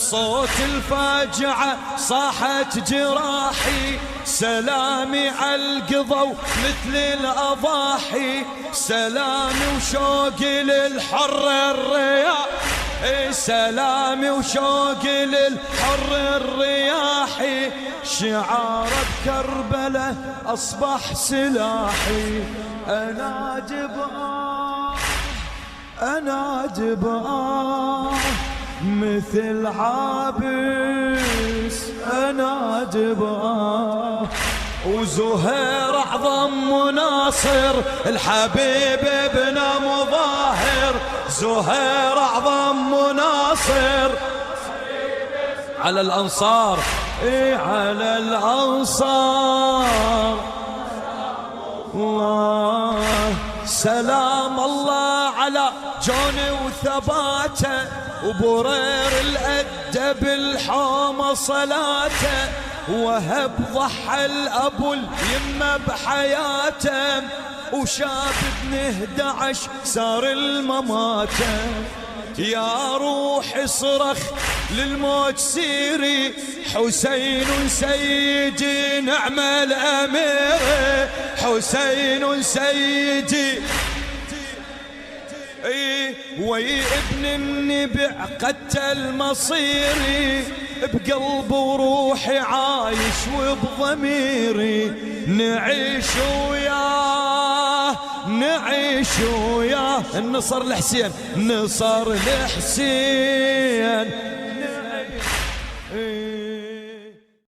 بصوت الفاجعة صاحت جراحي، سلامي عالقضوا مثل الأضاحي، سلامي وشوقي للحر الرياح، سلامي وشوقي للحر الرياحي، شعار بكربلة أصبح سلاحي. أنا جبان أنا جبان مثل عابس، أنا جبان وزهير أعظم مناصر، الحبيب ابن مظاهر، زهير أعظم مناصر على الأنصار، على الأنصار. الله سلام الله على جوني وثباته، وبرير الأدب الحومة صلاته، وهب ضحى الأبو اليمة بحياته، وشاب ابن 11 صار المماته. يا روح صرخ للموت سيري، حسين سيدي نعم الأمير، حسين سيدي وي ابن النبع قتل مصيري، بقلب وروحي عايش وبضميري، نعيش وياه النصر لحسين، نصر لحسين